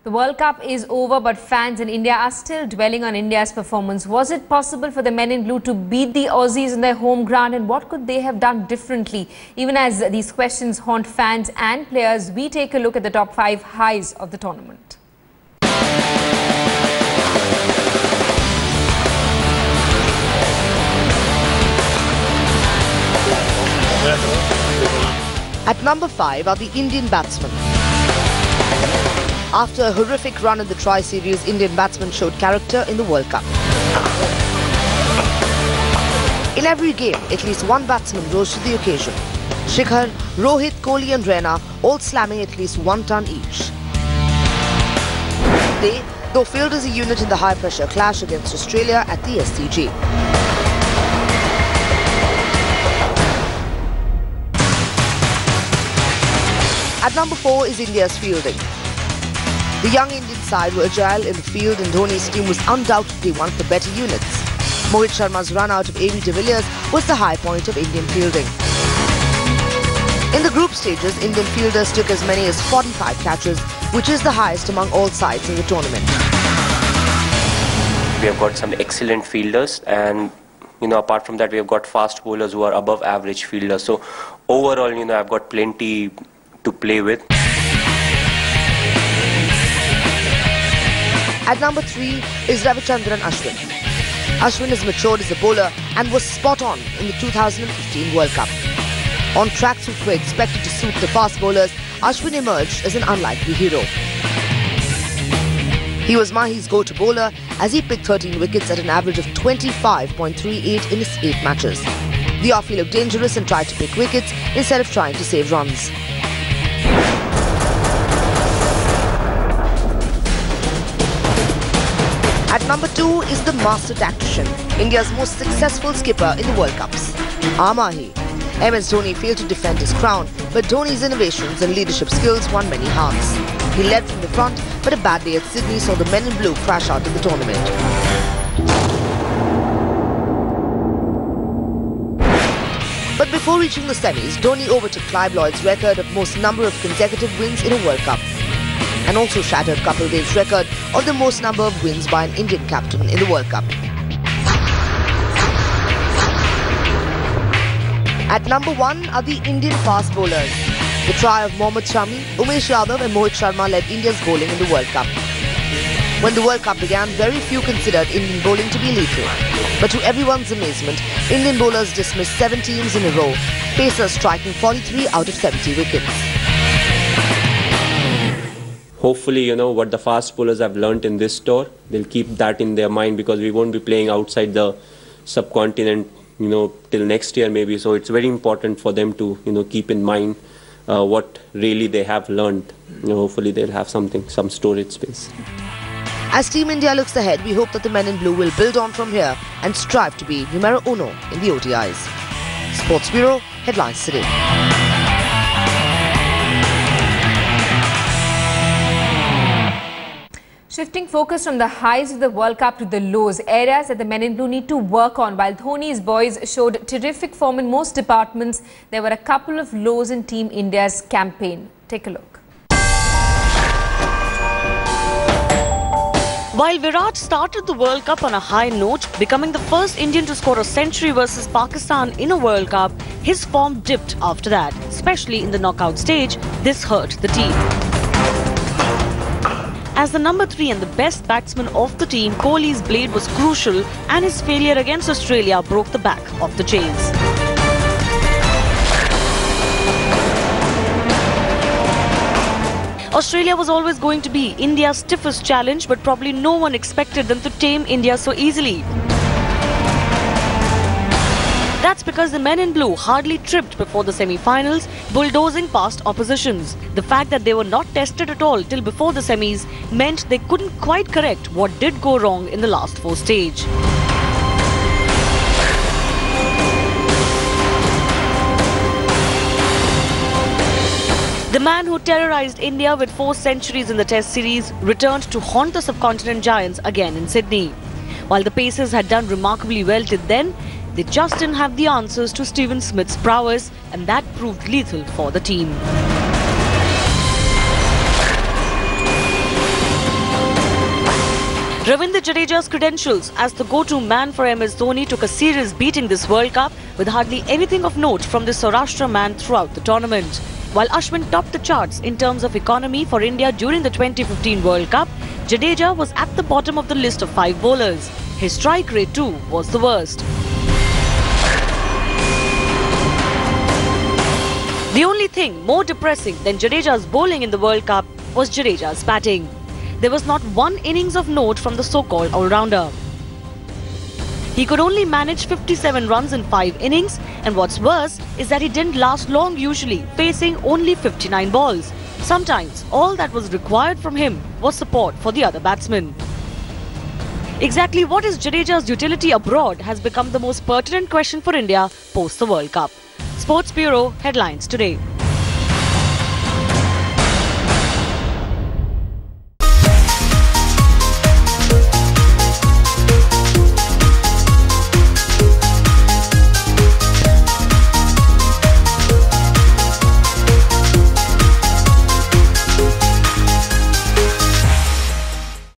The World Cup is over, but fans in India are still dwelling on India's performance. Was it possible for the men in blue to beat the Aussies in their home ground, and what could they have done differently? Even as these questions haunt fans and players, we take a look at the top 5 highs of the tournament. At number 5 are the Indian batsmen. After a horrific run in the Tri-Series, Indian batsmen showed character in the World Cup. In every game, at least one batsman rose to the occasion. Shikhar, Rohit, Kohli and Raina all slamming at least 1 ton each. They, though failed as a unit in the high-pressure clash against Australia at the SCG. At number 4 is India's fielding. The young Indian side were agile in the field, and Dhoni's team was undoubtedly one of the better units. Mohit Sharma's run out of AB de Villiers was the high point of Indian fielding. In the group stages, Indian fielders took as many as 45 catches, which is the highest among all sides in the tournament. We have got some excellent fielders, and apart from that, we have got fast bowlers who are above average fielders. So overall, I've got plenty to play with. At number 3 is Ravichandran Ashwin. Ashwin has matured as a bowler and was spot on in the 2015 World Cup. On tracks which were expected to suit the fast bowlers, Ashwin emerged as an unlikely hero. He was Mahi's go-to bowler as he picked 13 wickets at an average of 25.38 in his 8 matches. The Offie looked dangerous and tried to pick wickets instead of trying to save runs. At number 2 is the master tactician, India's most successful skipper in the World Cups, Mahi. MS Dhoni failed to defend his crown, but Dhoni's innovations and leadership skills won many hearts. He led from the front, but a bad day at Sydney saw the men in blue crash out of the tournament. But before reaching the semis, Dhoni overtook Clive Lloyd's record of most number of consecutive wins in a World Cup, and also shattered Kapil Dev's record of the most number of wins by an Indian captain in the World Cup. At number 1 are the Indian fast bowlers. The trio of Mohammad Shami, Umesh Yadav and Mohit Sharma led India's bowling in the World Cup. When the World Cup began, very few considered Indian bowling to be lethal. But to everyone's amazement, Indian bowlers dismissed 7 teams in a row, pacers striking 43 out of 70 wickets. Hopefully, what the fast bowlers have learnt in this tour, they'll keep that in their mind, because we won't be playing outside the subcontinent, till next year maybe. So it's very important for them to, keep in mind what really they have learnt. Hopefully they'll have some storage space. As Team India looks ahead, we hope that the men in blue will build on from here and strive to be numero uno in the ODIs. Sports Bureau, headlines today. Shifting focus from the highs of the World Cup to the lows, areas that the men in blue need to work on. While Dhoni's boys showed terrific form in most departments, there were a couple of lows in Team India's campaign. Take a look. While Virat started the World Cup on a high note, becoming the first Indian to score a century versus Pakistan in a World Cup, his form dipped after that. Especially in the knockout stage, this hurt the team. As the number 3 and the best batsman of the team, Kohli's blade was crucial, and his failure against Australia broke the back of the chains. Australia was always going to be India's stiffest challenge, but probably no one expected them to tame India so easily. That's because the men in blue hardly tripped before the semi-finals, bulldozing past oppositions. The fact that they were not tested at all till before the semis meant they couldn't quite correct what did go wrong in the last 4 stage. The man who terrorized India with 4 centuries in the Test series returned to haunt the subcontinent giants again in Sydney. While the Pacers had done remarkably well till then, they just didn't have the answers to Steven Smith's prowess, and that proved lethal for the team. Ravindra Jadeja's credentials as the go-to man for MS Dhoni took a serious beating this World Cup with hardly anything of note from the Saurashtra man throughout the tournament. While Ashwin topped the charts in terms of economy for India during the 2015 World Cup, Jadeja was at the bottom of the list of 5 bowlers. His strike rate too was the worst. The only thing more depressing than Jadeja's bowling in the World Cup was Jadeja's batting. There was not one innings of note from the so-called all-rounder. He could only manage 57 runs in 5 innings, and what's worse is that he didn't last long usually, facing only 59 balls. Sometimes all that was required from him was support for the other batsmen. Exactly what is Jadeja's utility abroad has become the most pertinent question for India post the World Cup. Sports Bureau headlines today.